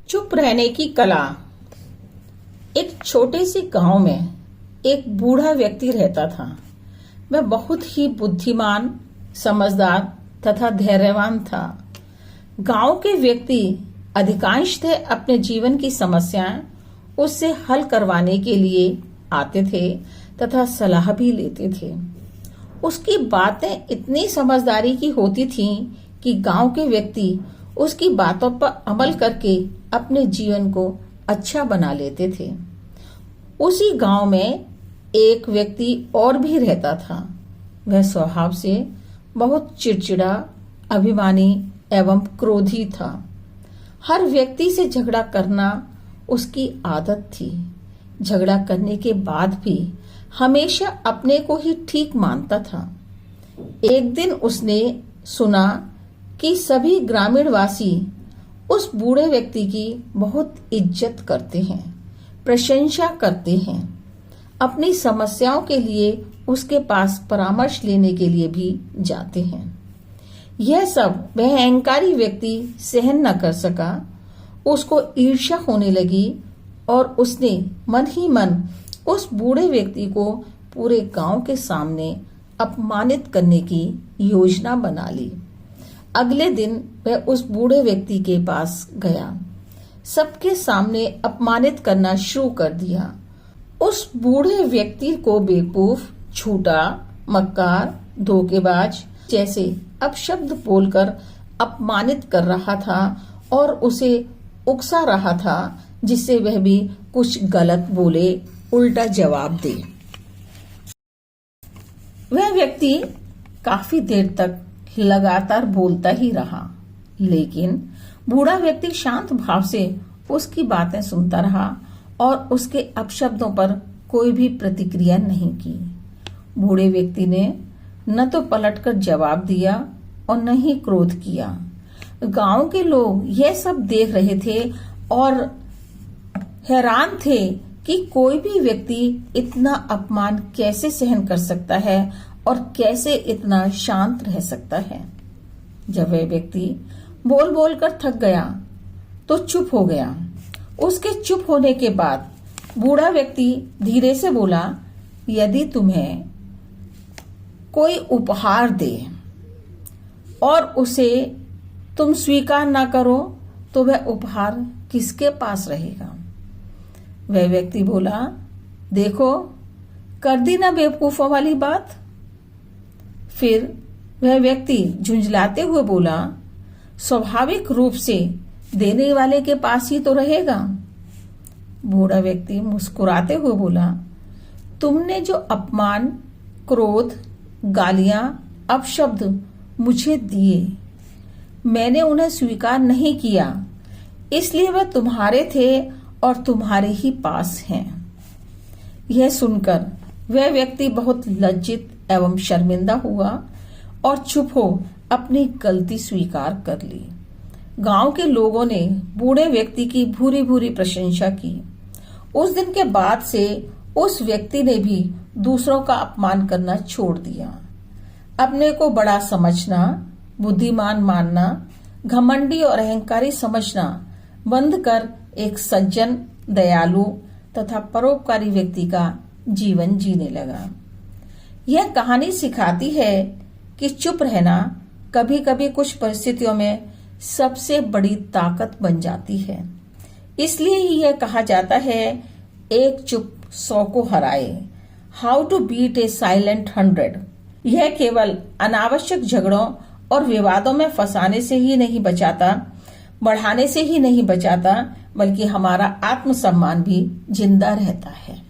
चुप रहने की कला। एक छोटे से गांव में एक बूढ़ा व्यक्ति रहता था। वह बहुत ही बुद्धिमान, समझदार तथा धैर्यवान था। गांव के व्यक्ति अधिकांशतः अपने जीवन की समस्याएं उससे हल करवाने के लिए आते थे तथा सलाह भी लेते थे। उसकी बातें इतनी समझदारी की होती थीं कि गांव के व्यक्ति उसकी बातों पर अमल करके अपने जीवन को अच्छा बना लेते थे। उसी गांव में एक व्यक्ति और भी रहता था। वह स्वभाव से बहुत चिड़चिड़ा, अभिमानी एवं क्रोधी था। हर व्यक्ति से झगड़ा करना उसकी आदत थी। झगड़ा करने के बाद भी हमेशा अपने को ही ठीक मानता था। एक दिन उसने सुना कि सभी ग्रामीण वासी उस बूढ़े व्यक्ति की बहुत इज्जत करते हैं, प्रशंसा करते हैं। अपनी समस्याओं के लिए उसके पास परामर्श लेने के लिए भी जाते हैं। यह सब वह अहंकारी व्यक्ति सहन न कर सका। उसको ईर्ष्या होने लगी और उसने मन ही मन उस बूढ़े व्यक्ति को पूरे गांव के सामने अपमानित करने की योजना बना ली। अगले दिन वह उस बूढ़े व्यक्ति के पास गया। सबके सामने अपमानित करना शुरू कर दिया। उस बूढ़े व्यक्ति को बेवकूफ, झूठा, मक्कार, धोखेबाज जैसे अपशब्द बोलकर अपमानित कर रहा था और उसे उकसा रहा था, जिससे वह भी कुछ गलत बोले, उल्टा जवाब दे। वह व्यक्ति काफी देर तक लगातार बोलता ही रहा, लेकिन बूढ़ा व्यक्ति शांत भाव से उसकी बातें सुनता रहा और उसके अपशब्दों पर कोई भी प्रतिक्रिया नहीं की। बूढ़े व्यक्ति ने न तो पलटकर जवाब दिया और न ही क्रोध किया। गांव के लोग यह सब देख रहे थे और हैरान थे कि कोई भी व्यक्ति इतना अपमान कैसे सहन कर सकता है और कैसे इतना शांत रह सकता है। जब वह व्यक्ति बोल बोल कर थक गया तो चुप हो गया। उसके चुप होने के बाद बूढ़ा व्यक्ति धीरे से बोला, यदि तुम्हें कोई उपहार दे और उसे तुम स्वीकार ना करो तो वह उपहार किसके पास रहेगा? वह व्यक्ति बोला, देखो, कर दी ना बेवकूफों वाली बात। फिर वह व्यक्ति झुंझलाते हुए बोला, स्वाभाविक रूप से देने वाले के पास ही तो रहेगा। बूढ़ा व्यक्ति मुस्कुराते हुए बोला, तुमने जो अपमान, क्रोध, गालियां, अपशब्द मुझे दिए, मैंने उन्हें स्वीकार नहीं किया, इसलिए वह तुम्हारे थे और तुम्हारे ही पास हैं। यह सुनकर वह व्यक्ति बहुत लज्जित एवं शर्मिंदा हुआ और चुप हो अपनी गलती स्वीकार कर ली। गांव के लोगों ने बूढ़े व्यक्ति की भूरी भूरी प्रशंसा की। उस दिन के बाद से उस व्यक्ति ने भी दूसरों का अपमान करना छोड़ दिया। अपने को बड़ा समझना, बुद्धिमान मानना, घमंडी और अहंकारी समझना बंद कर एक सज्जन, दयालु तथा परोपकारी व्यक्ति का जीवन जीने लगा। यह कहानी सिखाती है कि चुप रहना कभी कभी कुछ परिस्थितियों में सबसे बड़ी ताकत बन जाती है। इसलिए ही यह कहा जाता है, एक चुप 100 को हराए। How to beat a silent 100। यह केवल अनावश्यक झगड़ों और विवादों में फंसाने से ही नहीं बचाता, बढ़ाने से ही नहीं बचाता, बल्कि हमारा आत्मसम्मान भी जिंदा रहता है।